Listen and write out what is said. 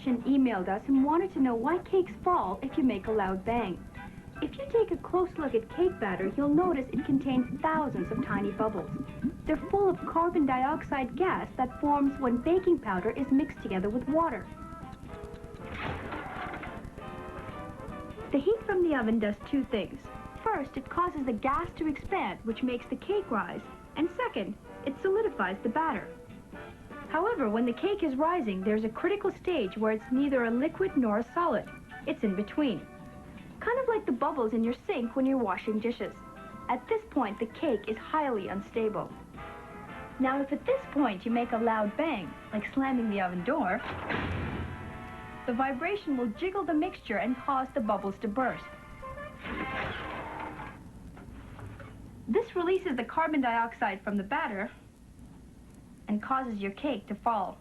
Gretchen emailed us and wanted to know why cakes fall if you make a loud bang. If you take a close look at cake batter, you'll notice it contains thousands of tiny bubbles. They're full of carbon dioxide gas that forms when baking powder is mixed together with water. The heat from the oven does two things. First, it causes the gas to expand, which makes the cake rise. And second, it solidifies the batter. However, when the cake is rising, there's a critical stage where it's neither a liquid nor a solid. It's in between. Kind of like the bubbles in your sink when you're washing dishes. At this point, the cake is highly unstable. Now, if at this point you make a loud bang, like slamming the oven door, the vibration will jiggle the mixture and cause the bubbles to burst. This releases the carbon dioxide from the batter and causes your cake to fall.